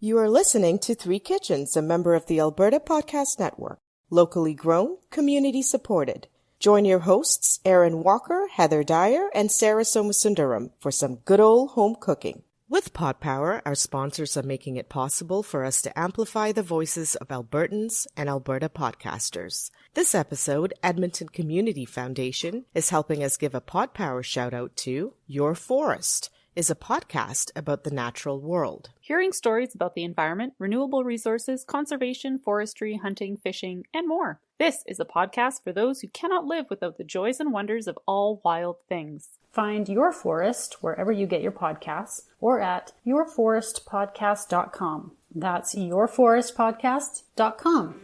You are listening to Three Kitchens, a member of the Alberta Podcast Network. Locally grown, community supported. Join your hosts, Erin Walker, Heather Dyer, and Sarah Somasundaram for some good old home cooking. With Pod Power, our sponsors are making it possible for us to amplify the voices of Albertans and Alberta podcasters. This episode, Edmonton Community Foundation is helping us give a Pod Power shout out to Your Forest, is a podcast about the natural world. Hearing stories about the environment, renewable resources, conservation, forestry, hunting, fishing, and more. This is a podcast for those who cannot live without the joys and wonders of all wild things. Find Your Forest wherever you get your podcasts or at yourforestpodcast.com. That's yourforestpodcast.com.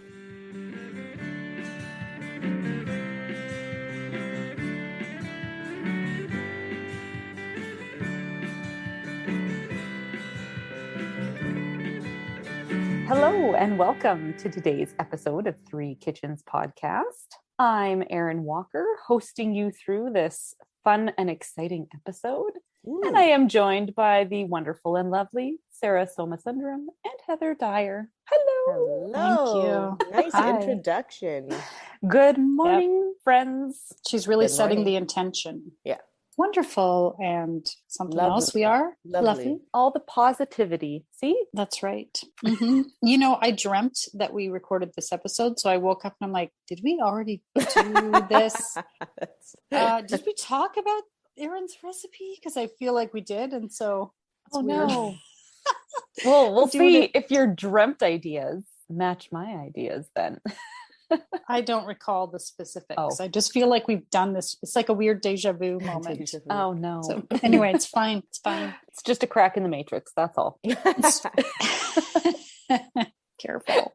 Hello and welcome to today's episode of Three Kitchens Podcast. I'm Erin Walker, hosting you through this fun and exciting episode. Ooh. And I am joined by the wonderful and lovely Sarah Somasundaram and Heather Dyer. Hello. Hello. Thank you. Nice Hi. introduction. Good morning, friends. She's really Good setting morning. the intention. Yeah. Wonderful. And something Lovely. else we are? Lovely. All the positivity. See? That's right. Mm-hmm. You know, I dreamt that we recorded this episode. So I woke up and I'm like, did we already do this? Did we talk about Erin's recipe? Because I feel like we did. And so it's weird. No. Well, we'll Doing see it. if your dreamt ideas match my ideas then. I don't recall the specifics. Oh. I just feel like we've done this. It's like a weird deja vu moment. Oh, no. So anyway, it's fine. It's fine. It's just a crack in the matrix. That's all. Careful.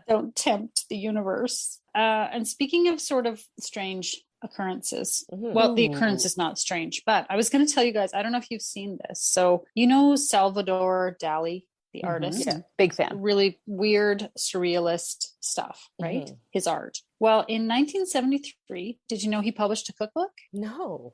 Don't tempt the universe. And speaking of sort of strange occurrences, well, the occurrence is not strange, but I was going to tell you guys, I don't know if you've seen this. So, you know, Salvador Dali, the artist, Yeah. Big fan. really weird surrealist stuff, right? His art. Well, in 1973, did you know he published a cookbook? No.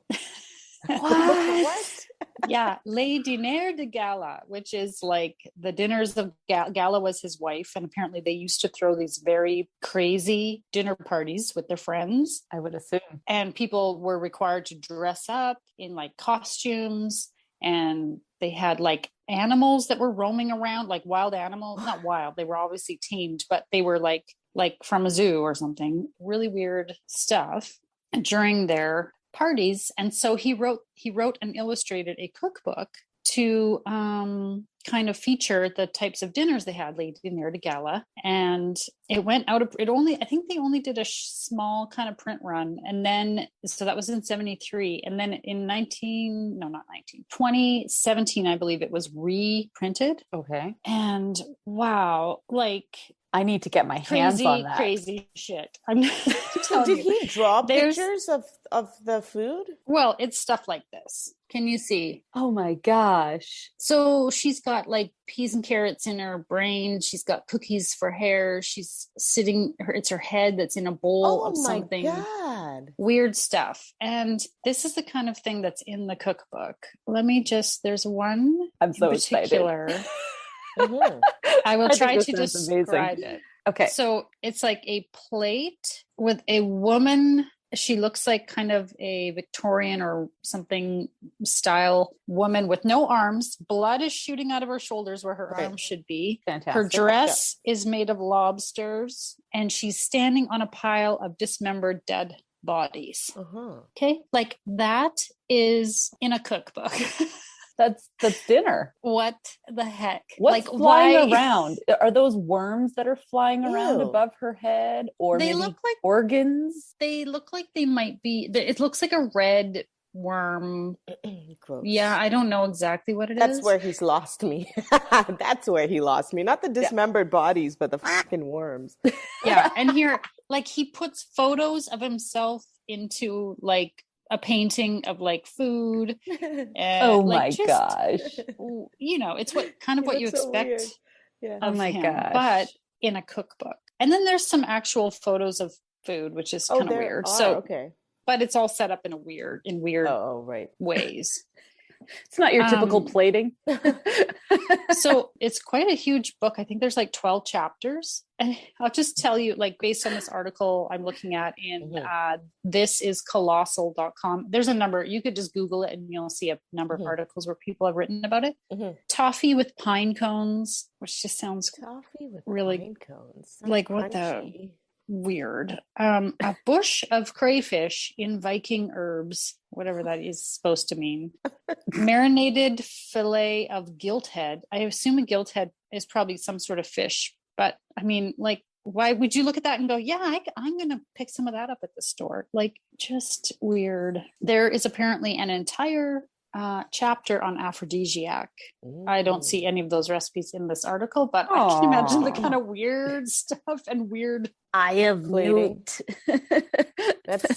What? Yeah, Les Dîners de Gala, which is like the dinners of Gala was his wife. And apparently they used to throw these very crazy dinner parties with their friends. I would assume. And people were required to dress up in like costumes. And they had like animals that were roaming around, like wild animals, not wild. They were obviously tamed, but they were like from a zoo or something. Really weird stuff during their parties. And so he wrote and illustrated a cookbook to kind of feature the types of dinners they had laid in there to Gala. And it went out of, I think they only did a small kind of print run. And then, so that was in 73. And then in 2017, I believe it was reprinted. Okay. And wow, like I need to get my hands on that. Crazy shit. I'm So did he draw pictures of the food? Well, it's stuff like this. Can you see? Oh my gosh. So she's got like peas and carrots in her brain. She's got cookies for hair. She's it's her head that's in a bowl of something. Oh my God. Weird stuff. And this is the kind of thing that's in the cookbook. There's one I'm so in particular. excited. I will try to sounds describe amazing. it. Okay. So it's like a plate with a woman. She looks like kind of a Victorian or something style woman with no arms. Blood is shooting out of her shoulders where her arms should be. Fantastic. Her dress is made of lobsters and she's standing on a pile of dismembered dead bodies. Okay. Like that is in a cookbook. That's dinner. What the heck? What's like flying around? Are those worms that are flying around Ew. above her head, or They maybe look like organs? They look like they might be. It looks like a red worm. Gross. Yeah, I don't know exactly what it is. That's where he's lost me. That's where he lost me. Not the dismembered bodies, but the fucking worms. Yeah, and here, like he puts photos of himself into like a painting of like food. Oh my gosh. You know, it's what you expect. So yeah. Oh my gosh. But in a cookbook. And then there's some actual photos of food, which is kind of weird. So okay. but it's all set up in weird right. ways. It's not your typical plating. So it's quite a huge book. I think there's like 12 chapters. And I'll just tell you, like, based on this article I'm looking at in thisiscolossal.com, there's a number. You could just Google it and you'll see a number of articles where people have written about it. Toffee with pine cones, which just sounds Toffee with really pine cones. like what the weird. A bush of crayfish in Viking herbs, whatever that is supposed to mean. Marinated fillet of gilthead. I assume a gilthead is probably some sort of fish, but I mean, like, why would you look at that and go, yeah, I'm going to pick some of that up at the store? Like, just weird. There is apparently an entire chapter on aphrodisiac. I don't see any of those recipes in this article, but I can imagine the kind of weird stuff and weird eye of newt. That's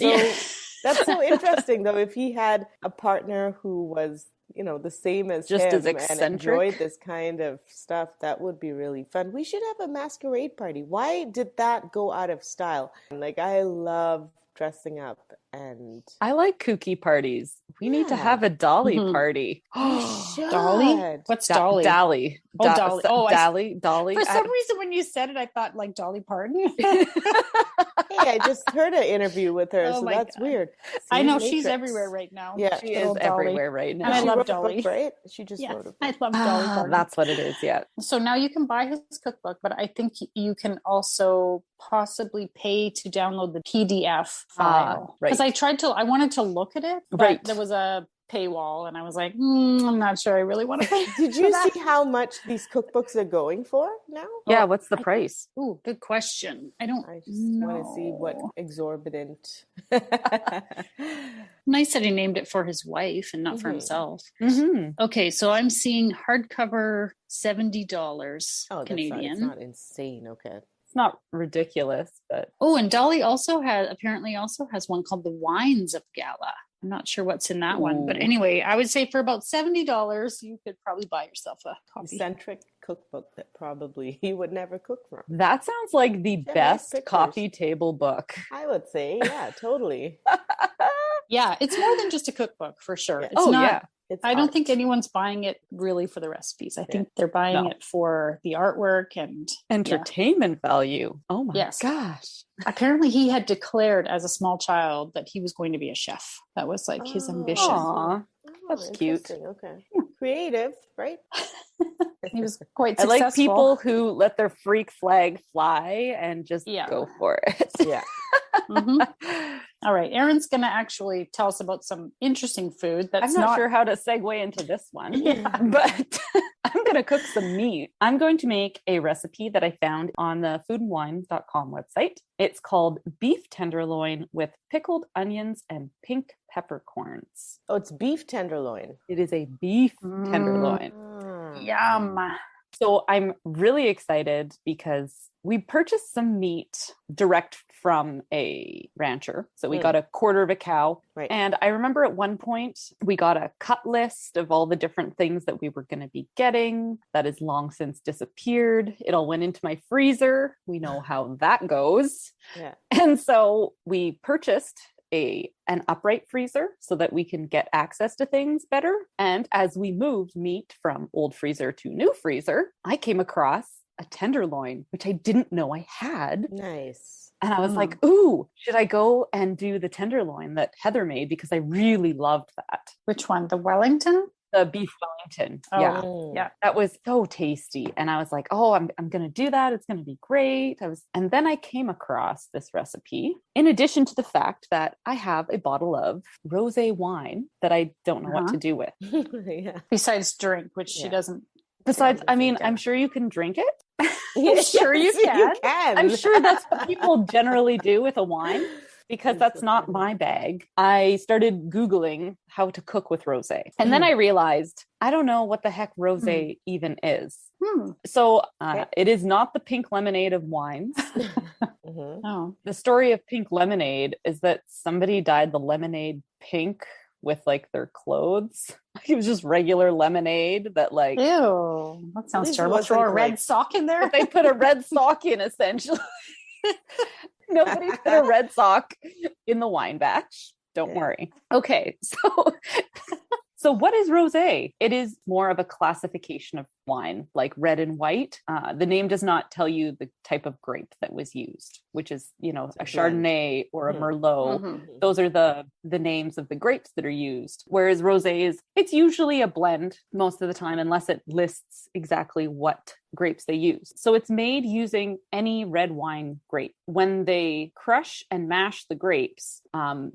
so interesting though. If he had a partner who was, the same as just him as eccentric and enjoyed this kind of stuff, that would be really fun. We should have a masquerade party. Why did that go out of style? Like, I love dressing up, and I like kooky parties. We need to have a Dolly party. Dolly? What's Dolly? Dolly. Oh, Dolly. Oh, Dolly. For some reason, when you said it, I thought like Dolly Parton. Hey, I just heard an interview with her, so that's weird. I know she's everywhere right now. Yeah, she is everywhere right now. And I love Dolly. Book, right? She just wrote a book. I love Dolly Parton. That's what it is. Yeah. So now you can buy his cookbook, but I think you can also possibly pay to download the PDF file. Because I wanted to look at it, but there was a paywall and I was like, I'm not sure I really want to pay. Did you see how much these cookbooks are going for now? Yeah, what's the price? Ooh, good question. I just want to see what exorbitant. Nice that he named it for his wife and not for himself. Okay, so I'm seeing hardcover $70 Canadian. It's not insane. Okay. Not ridiculous, but and Dolly apparently has one called The Wines of Gala. I'm not sure what's in that one, but anyway, I would say for about $70 you could probably buy yourself a copy. Eccentric cookbook that probably you would never cook from. That sounds like the best coffee table book. I would say, yeah, totally. Yeah, it's more than just a cookbook for sure. Yeah. I don't think anyone's buying it really for the recipes. I think they're buying it for the artwork and entertainment value. Oh my gosh. Apparently he had declared as a small child that he was going to be a chef. That was like his ambition. That's cute. Okay. Creative, right? He was quite successful. I like people who let their freak flag fly and just go for it. Yeah. All right. Erin's going to actually tell us about some interesting food. I'm not sure how to segue into this one, but I'm going to cook some meat. I'm going to make a recipe that I found on the foodandwine.com website. It's called beef tenderloin with pickled onions and pink peppercorns. Oh, it's beef tenderloin. It is a beef tenderloin. Yum. So I'm really excited because we purchased some meat direct from a rancher. So we got a quarter of a cow. Right. And I remember at one point we got a cut list of all the different things that we were going to be getting. That has long since disappeared. It all went into my freezer. We know how that goes. Yeah. And so we purchased an upright freezer so that we can get access to things better. And as we moved meat from old freezer to new freezer, I came across a tenderloin, which I didn't know I had. Nice. And I was like, ooh, should I go and do the tenderloin that Heather made? Because I really loved that. Which one? The Wellington? The beef Wellington. Yeah. That was so tasty. And I was like, I'm going to do that. It's going to be great. And then I came across this recipe, in addition to the fact that I have a bottle of Rosé wine that I don't know what to do with. Besides drink, which she doesn't. Besides, I mean, I'm sure you can drink it. I'm sure you can. I'm sure that's what people generally do with a wine. Because that's not my bag. I started Googling how to cook with rosé. And then I realized, I don't know what the heck rosé even is. So it is not the pink lemonade of wines. The story of pink lemonade is that somebody dyed the lemonade pink with like their clothes. It was just regular lemonade that like... Ew, that sounds terrible. Throw a red sock in there? They put a red sock in essentially. Nobody put a red sock in the wine batch. Don't worry. Okay. So So what is rosé? It is more of a classification of wine, like red and white. The name does not tell you the type of grape that was used, which is, you know, a Chardonnay or a Merlot. Those are the names of the grapes that are used. Whereas rosé it's usually a blend most of the time, unless it lists exactly what grapes they use. So it's made using any red wine grape. When they crush and mash the grapes,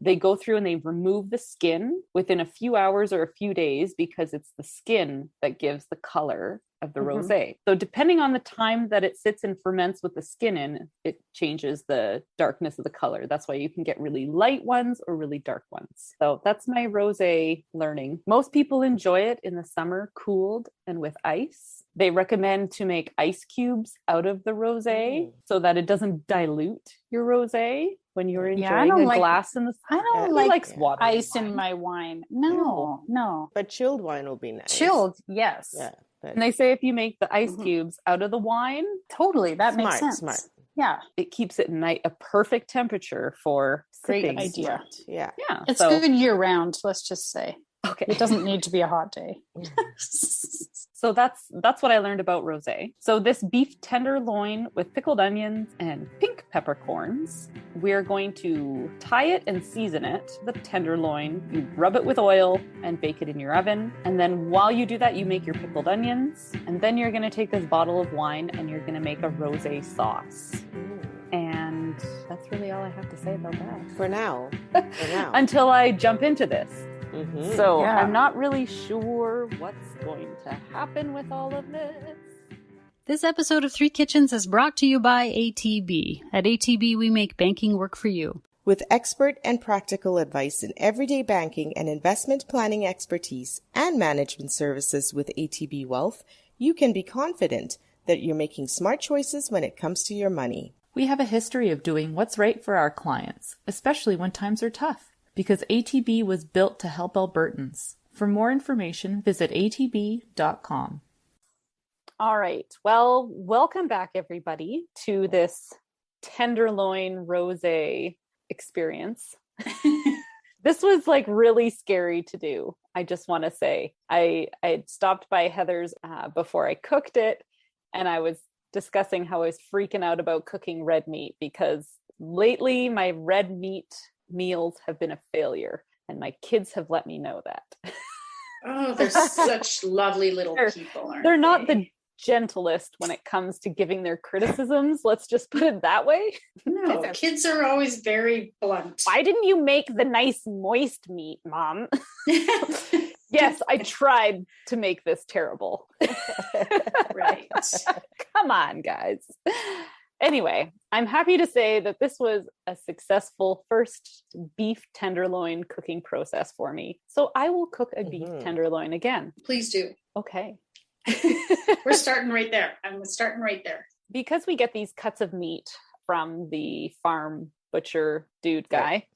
they go through and they remove the skin within a few hours or a few days, because it's the skin that gives the color of the rosé. So depending on the time that it sits and ferments with the skin in, it changes the darkness of the color. That's why you can get really light ones or really dark ones. So that's my rosé learning. Most people enjoy it in the summer, cooled and with ice. They recommend to make ice cubes out of the rosé so that it doesn't dilute your rosé when you're enjoying a glass in the sun. I don't like water ice in my wine. No. But chilled wine will be nice. Chilled, yes. Yeah. And they say if you make the ice cubes out of the wine, totally, that makes sense. Smart. Yeah, it keeps it a perfect temperature for sipping. Great idea. Yeah. It's good year round. Let's just say. Okay. It doesn't need to be a hot day. So that's what I learned about rosé. So this beef tenderloin with pickled onions and pink peppercorns, we're going to tie it and season it. The tenderloin, you rub it with oil and bake it in your oven. And then while you do that, you make your pickled onions. And then you're going to take this bottle of wine and you're going to make a rosé sauce. And that's really all I have to say about that. For now. Until I jump into this. So Yeah. I'm not really sure what's going to happen with all of this. This episode of Three Kitchens is brought to you by ATB. At ATB, we make banking work for you. With expert and practical advice in everyday banking and investment planning expertise and management services with ATB Wealth, you can be confident that you're making smart choices when it comes to your money. We have a history of doing what's right for our clients, especially when times are tough, because ATB was built to help Albertans. For more information, visit atb.com. All right. Well, welcome back, everybody, to this tenderloin rosé experience. This was like really scary to do. I just want to say I had stopped by Heather's before I cooked it, and I was discussing how I was freaking out about cooking red meat because lately my red meat meals have been a failure, and my kids have let me know that. Oh, they're such lovely little people, aren't they're not the gentlest when it comes to giving their criticisms. Let's just put it that way. No, kids are always very blunt. Why didn't you make the nice moist meat, Mom? Yes, I tried to make this terrible. Right. Come on, guys. Anyway, I'm happy to say that this was a successful first beef tenderloin cooking process for me. So I will cook a beef tenderloin again. Please do. Okay. We're starting right there. I'm starting right there. Because we get these cuts of meat from the farm butcher dude guy.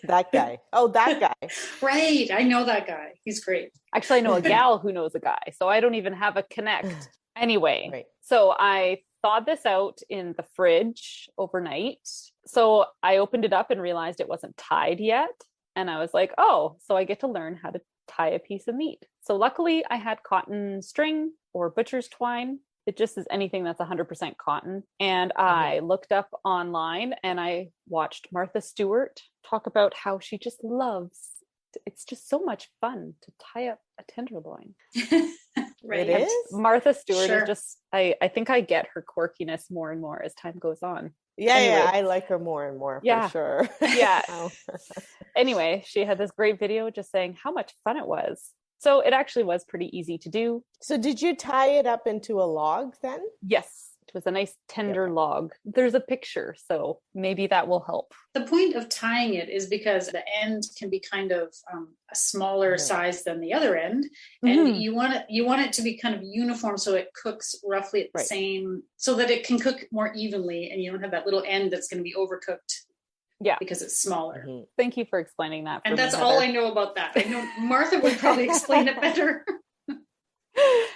That guy. Oh, that guy. Right. I know that guy. He's great. Actually, I know a gal who knows a guy, so I don't even have a connect. Anyway, Right. So I thawed this out in the fridge overnight. So I opened it up and realized it wasn't tied yet. And I was like, oh, so I get to learn how to tie a piece of meat. So luckily I had cotton string or butcher's twine. It just is anything that's 100% cotton. And I looked up online and I watched Martha Stewart talk about how she just loves, it's just so much fun to tie up a tenderloin. Right. It is? Martha Stewart Sure. is just, I think I get her quirkiness more and more as time goes on. Yeah, Anyway. I like her more and more, Yeah. for sure. Yeah. Oh. Anyway, she had this great video just saying how much fun it was. So it actually was pretty easy to do. So did you tie it up into a log then? Yes, it was a nice tender log. There's a picture, so maybe that will help. The point of tying it is because the end can be kind of a smaller size than the other end, and you want it to be kind of uniform so it cooks roughly at the same, so that it can cook more evenly, and you don't have that little end that's going to be overcooked. Yeah, because it's smaller. Thank you for explaining that. And that's all I know about that. I know Martha would probably explain it better.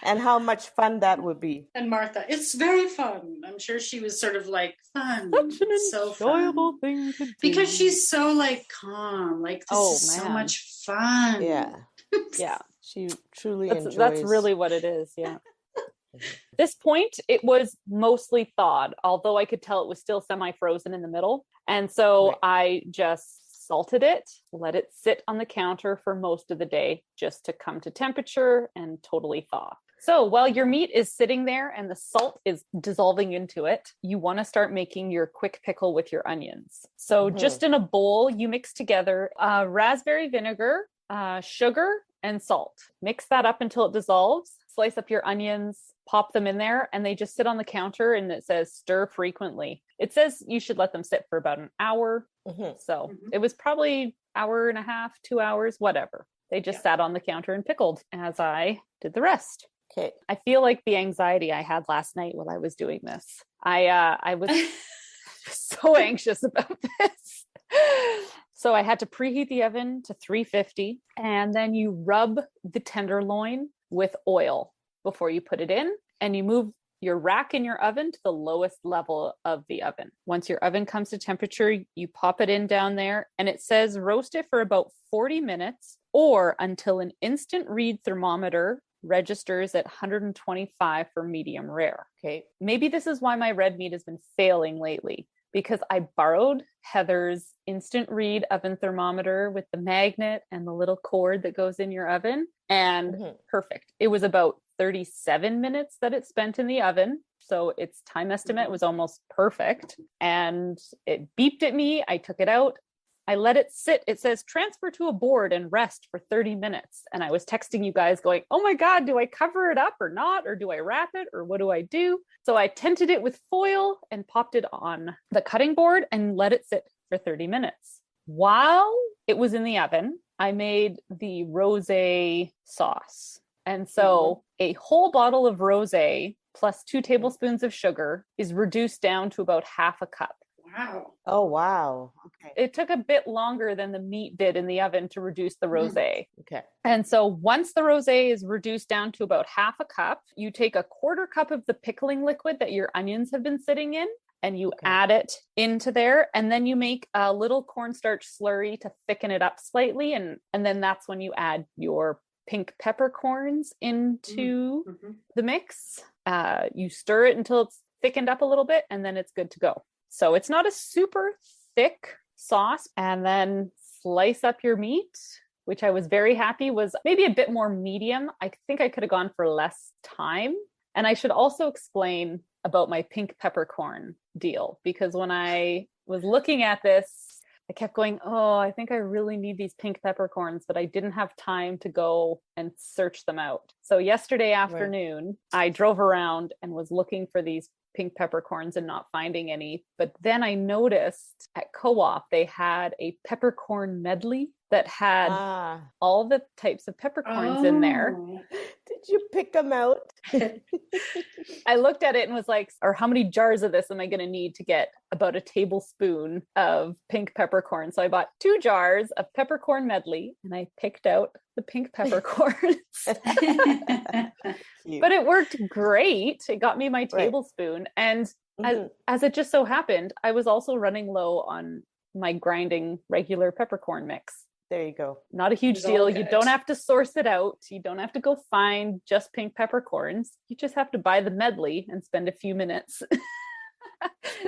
And how much fun that would be. And Martha, it's very fun. I'm sure she was sort of like fun. Such an so enjoyable fun. thing to do. Because she's so like calm. Like this is so much fun. Yeah. Yeah. She truly That's enjoys. really what it is. Yeah. At this point, it was mostly thawed, although I could tell it was still semi-frozen in the middle. And so Right. I just salted it, let it sit on the counter for most of the day just to come to temperature and totally thaw. So while your meat is sitting there and the salt is dissolving into it, you want to start making your quick pickle with your onions. So just in a bowl, you mix together raspberry vinegar, sugar, and salt. Mix that up until it dissolves. Slice up your onions, pop them in there, and they just sit on the counter, and it says stir frequently. It says you should let them sit for about an hour. So it was probably hour and a half, 2 hours, whatever. They just sat on the counter and pickled as I did the rest. Okay. I feel like the anxiety I had last night while I was doing this. I was so anxious about this. So I had to preheat the oven to 350, and then you rub the tenderloin with oil before you put it in, and you move your rack in your oven to the lowest level of the oven. Once your oven comes to temperature, you pop it in down there, and it says roast it for about 40 minutes or until an instant read thermometer registers at 125 for medium rare. Okay. Maybe this is why my red meat has been failing lately, because I borrowed Heather's instant read oven thermometer with the magnet and the little cord that goes in your oven, and perfect. It was about 37 minutes that it spent in the oven. So its time estimate was almost perfect, and it beeped at me. I took it out. I let it sit. It says transfer to a board and rest for 30 minutes. And I was texting you guys going, oh my God, do I cover it up or not? Or do I wrap it? Or what do I do? So I tented it with foil and popped it on the cutting board and let it sit for 30 minutes. While it was in the oven, I made the rosé sauce. And so a whole bottle of rosé plus 2 tablespoons of sugar is reduced down to about half a cup. Wow. Oh, wow. Okay. It took a bit longer than the meat did in the oven to reduce the rosé. Okay. And so once the rosé is reduced down to about half a cup, you take a 1/4 cup of the pickling liquid that your onions have been sitting in, and you add it into there. And then you make a little cornstarch slurry to thicken it up slightly. And then that's when you add your pink peppercorns into the mix. You stir it until it's thickened up a little bit, and then it's good to go. So it's not a super thick sauce. And then slice up your meat, which I was very happy was maybe a bit more medium. I think I could have gone for less time. And I should also explain about my pink peppercorn deal, because when I was looking at this, I kept going, oh, I think I really need these pink peppercorns, but I didn't have time to go and search them out. So yesterday afternoon, I drove around and was looking for these pink peppercorns and not finding any. But then I noticed at Co-op, they had a peppercorn medley that had all the types of peppercorns in there. Did you pick them out? I looked at it and was like, or how many jars of this am I going to need to get about a tablespoon of pink peppercorn? So I bought 2 jars of peppercorn medley, and I picked out the pink peppercorns. But it worked great. It got me my tablespoon. And as it just so happened, I was also running low on my grinding regular peppercorn mix. There you go. Not a huge deal. You don't have to source it out. You don't have to go find just pink peppercorns. You just have to buy the medley and spend a few minutes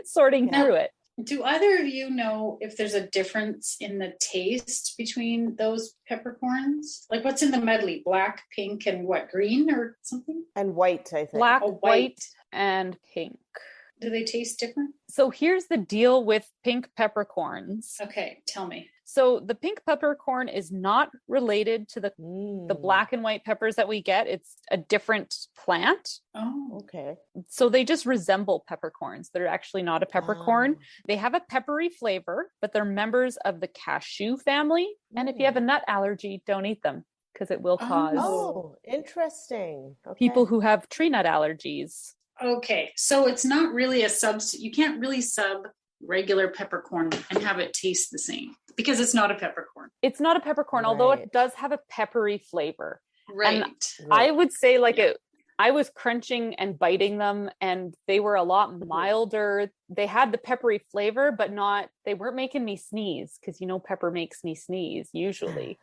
sorting through it. Do either of you know if there's a difference in the taste between those peppercorns? Like what's in the medley? Black, pink, and what, green or something? And white, I think. Black, white, and pink. Do they taste different? So here's the deal with pink peppercorns. Okay, tell me. So the pink peppercorn is not related to the black and white peppers that we get. It's a different plant. Oh, okay. So they just resemble peppercorns. They're actually not a peppercorn. They have a peppery flavor, but they're members of the cashew family. And if you have a nut allergy, don't eat them because it will cause interesting. Okay. people who have tree nut allergies. Okay, so it's not really a substitute. You can't really sub regular peppercorn and have it taste the same because it's not a peppercorn. It's not a peppercorn, although it does have a peppery flavor. Right. And I would say I was crunching and biting them, and they were a lot milder. They had the peppery flavor, but they weren't making me sneeze, because pepper makes me sneeze usually.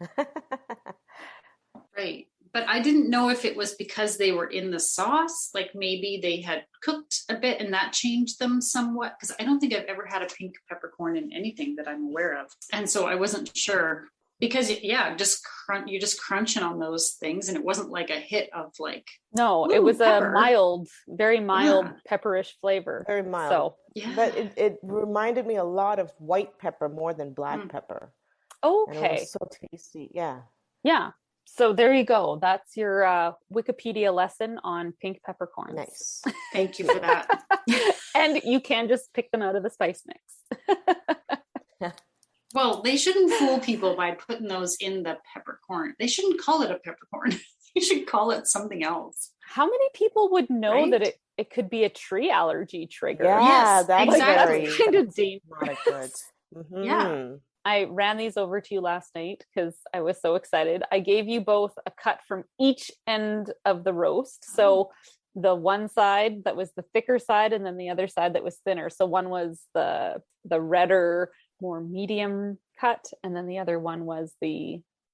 Right. But I didn't know if it was because they were in the sauce, like maybe they had cooked a bit and that changed them somewhat. Because I don't think I've ever had a pink peppercorn in anything that I'm aware of. And so I wasn't sure because you're just crunching on those things. And it wasn't like a hit of like, No, it was pepper. very mild pepperish flavor. Very mild. So, yeah. But it reminded me a lot of white pepper more than black pepper. And it okay. was so tasty. Yeah. Yeah. So there you go. That's your Wikipedia lesson on pink peppercorns. Nice. Thank you for that. And you can just pick them out of the spice mix. Well, they shouldn't fool people by putting those in the peppercorn. They shouldn't call it a peppercorn. You should call it something else. How many people would know Right? that it could be a tree allergy trigger? Yeah, Yes, that's exactly. very Kind of dangerous. not good. Mhm. Yeah. I ran these over to you last night because I was so excited. I gave you both a cut from each end of the roast. So the one side that was the thicker side and then the other side that was thinner. So one was the redder, more medium cut. And then the other one was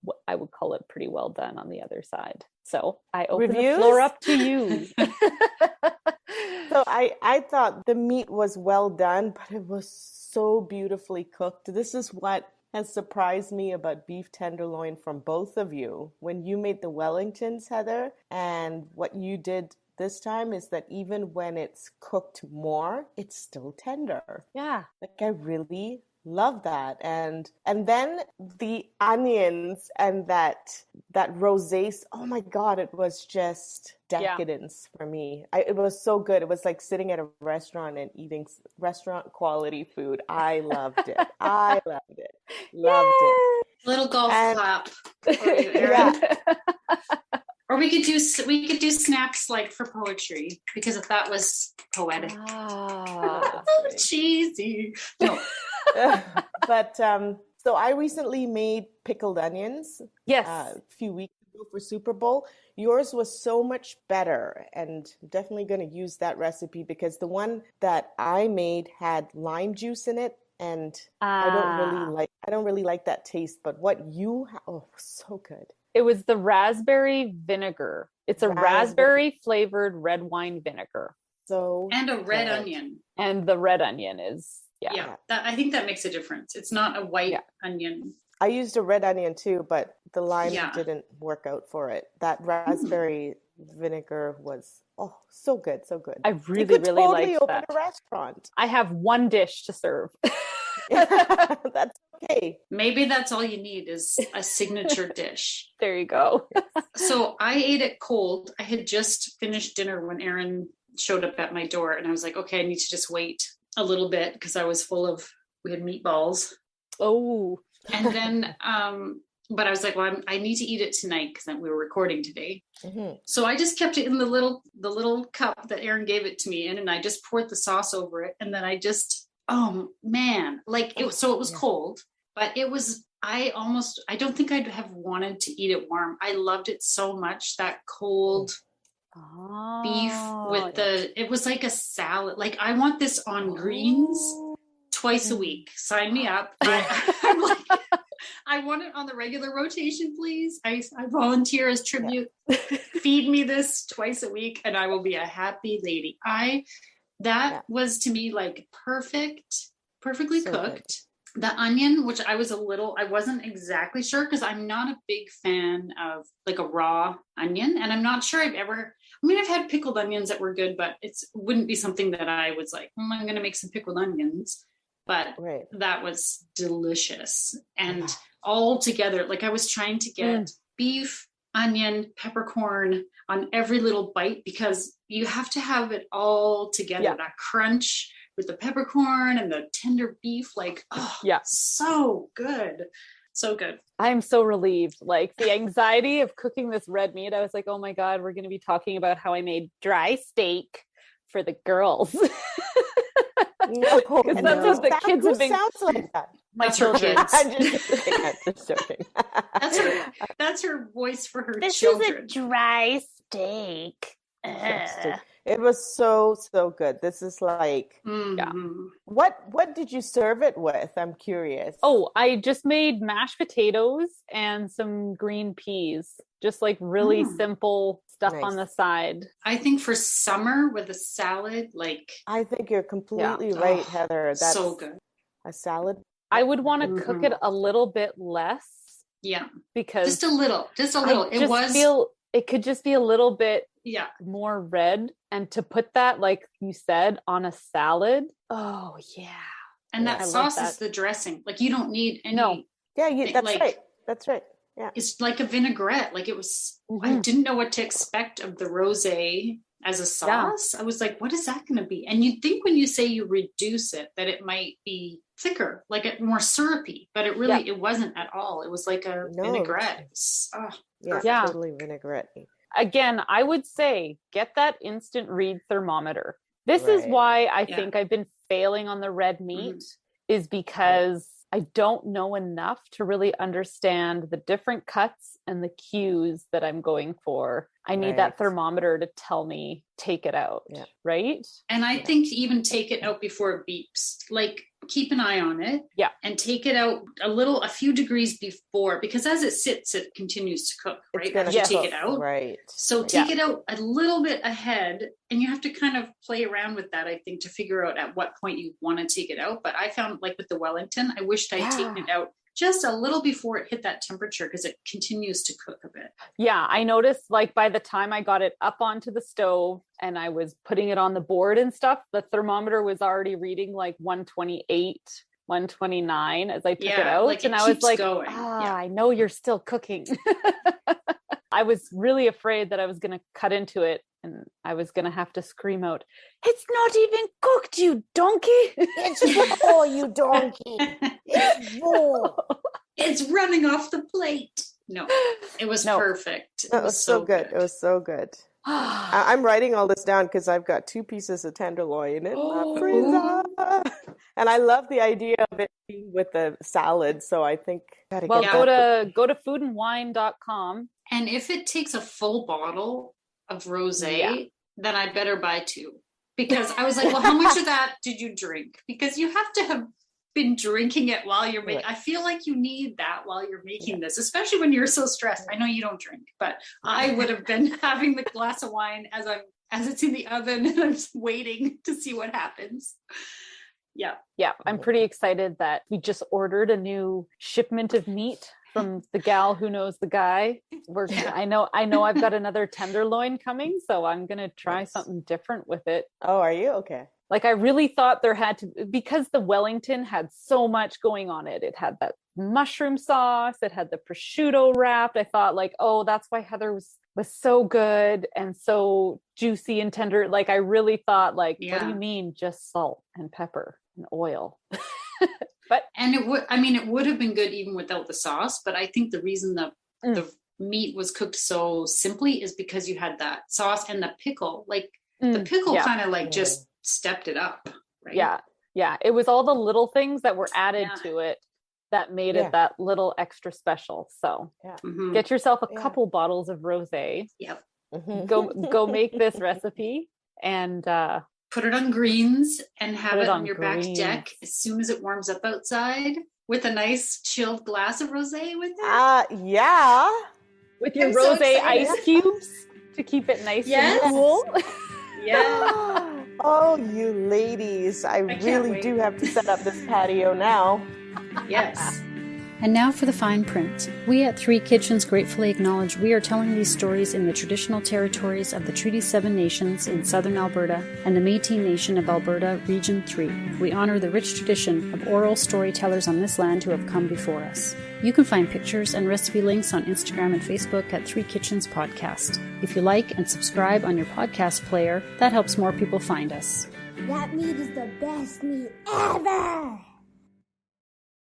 what I would call it pretty well done on the other side. So I open the floor up to you. So I thought the meat was well done, but it was so beautifully cooked. This is what has surprised me about beef tenderloin from both of you. When you made the Wellingtons, Heather, and what you did this time is that even when it's cooked more, it's still tender. Yeah. Like I really love that. And then the onions and that rosé, oh my God, it was just decadence for me. It was so good. It was like sitting at a restaurant and eating restaurant quality food. I loved it. Loved it. Little golf clap for you, Yeah. Erin. Or we could do snaps like for poetry because if that was poetic. Cheesy. No. But so I recently made pickled onions. Yes. A few weeks ago for Super Bowl. Yours was so much better, and I'm definitely going to use that recipe because the one that I made had lime juice in it, and I don't really like that taste. But what you so good. It was the raspberry vinegar. It's a raspberry flavored red wine vinegar. And a red onion. And the red onion is I think that makes a difference. It's not a white onion. I used a red onion too, but the lime didn't work out for it. That raspberry vinegar was so good. I really totally liked open that. a restaurant. I have one dish to serve. That's okay. Maybe that's all you need is a signature dish. There you go. So I ate it cold. I had just finished dinner when Erin showed up at my door, and I was like, okay, I need to just wait a little bit because we had meatballs. Oh. And then, but I was like, well, I need to eat it tonight because we were recording today. Mm-hmm. So I just kept it in the little cup that Erin gave it to me in, and I just poured the sauce over it. And then I just, oh man, like it was cold, but it was, I don't think I'd have wanted to eat it warm. I loved it so much, that cold beef with it was like a salad. Like I want this on greens twice a week. Sign me up. I'm like, I want it on the regular rotation, please. I volunteer as tribute. Feed me this twice a week and I will be a happy lady. That was to me like perfectly so cooked. Good. The onion, which I wasn't exactly sure because I'm not a big fan of like a raw onion. And I'm not sure I've had pickled onions that were good, but it wouldn't be something that I was like, I'm going to make some pickled onions. But that was delicious. And all together, like I was trying to get beef, onion, peppercorn on every little bite because you have to have it all together. That crunch with the peppercorn and the tender beef, so good. So good. I'm so relieved. Like the anxiety of cooking this red meat, I was like, oh my God, we're going to be talking about how I made dry steak for the girls. No, because that's what the kids have been. Sounds like that. My children. I'm just joking. That's her voice for her this children. This is a dry steak. It was so good. This is like, What did you serve it with? I'm curious. Oh, I just made mashed potatoes and some green peas. Just like really simple stuff on the side. I think for summer with a salad, like I think you're completely right, Heather. That's so good. A salad. I would want to cook it a little bit less. Yeah. Because just a little. It could just be a little bit more red. And to put that, like you said, on a salad. Oh yeah. And that sauce is the dressing. Like you don't need any. No. Yeah, that's right. That's right. Yeah. It's like a vinaigrette. Like it was, I didn't know what to expect of the rosé as a sauce. I was like, what is that going to be? And you'd think when you say you reduce it, that it might be thicker, like it more syrupy, but it really, it wasn't at all. It was like a vinaigrette. It was, totally vinaigrette. Again, I would say get that instant read thermometer. This is why I think I've been failing on the red meat is because I don't know enough to really understand the different cuts and the cues that I'm going for. I need that thermometer to tell me, take it out. Yeah. Right. And I think even take it out before it beeps, like keep an eye on it. Yeah. And take it out a few degrees before, because as it sits, it continues to cook, right? As you take it out. Right. So take it out a little bit ahead, and you have to kind of play around with that, I think, to figure out at what point you want to take it out. But I found, like with the Wellington, I wished I'd taken it out just a little before it hit that temperature, because it continues to cook a bit. Yeah, I noticed like by the time I got it up onto the stove and I was putting it on the board and stuff, the thermometer was already reading like 128, 129 as I took it out. Like and I was like, I know you're still cooking. I was really afraid that I was going to cut into it and I was going to have to scream out, "It's not even cooked, you donkey." It's raw, you donkey. It's raw. It's running off the plate. No, it was perfect. It was so good. It was so good. I'm writing all this down because I've got 2 pieces of tenderloin in my freezer. And I love the idea of it being with the salad. So I think go to foodandwine.com. And if it takes a full bottle of rosé, then I better buy 2. Because I was like, well, how much of that did you drink? Because you have to have been drinking it while you're making. I feel like you need that while you're making this, especially when you're so stressed. I know you don't drink, but I would have been having the glass of wine as it's in the oven and I'm just waiting to see what happens. Yeah, I'm pretty excited that we just ordered a new shipment of meat from the gal who knows the guy. I know I've got another tenderloin coming, so I'm gonna try something different with it. Oh, are you? Okay. Like I really thought there had to, because the Wellington had so much going on it. It had that mushroom sauce, it had the prosciutto wrapped. I thought like, oh, that's why Heather was so good and so juicy and tender. Like I really thought like, what do you mean just salt and pepper and oil? It would have been good even without the sauce, but I think the reason the meat was cooked so simply is because you had that sauce and the pickle. Like the pickle kind of like just stepped it up, right? Yeah. It was all the little things that were added to it that made it that little extra special. So get yourself a couple bottles of rosé. Yep. Go make this recipe and put it on greens and have it on your back deck as soon as it warms up outside with a nice chilled glass of rosé with it. With your rosé ice cubes to keep it nice and cool. Yeah. Oh, you ladies. I really do have to set up this patio now. Yes. And now for the fine print. We at Three Kitchens gratefully acknowledge we are telling these stories in the traditional territories of the Treaty 7 nations in southern Alberta and the Métis Nation of Alberta, Region 3. We honor the rich tradition of oral storytellers on this land who have come before us. You can find pictures and recipe links on Instagram and Facebook at Three Kitchens Podcast. If you like and subscribe on your podcast player, that helps more people find us. That meat is the best meat ever!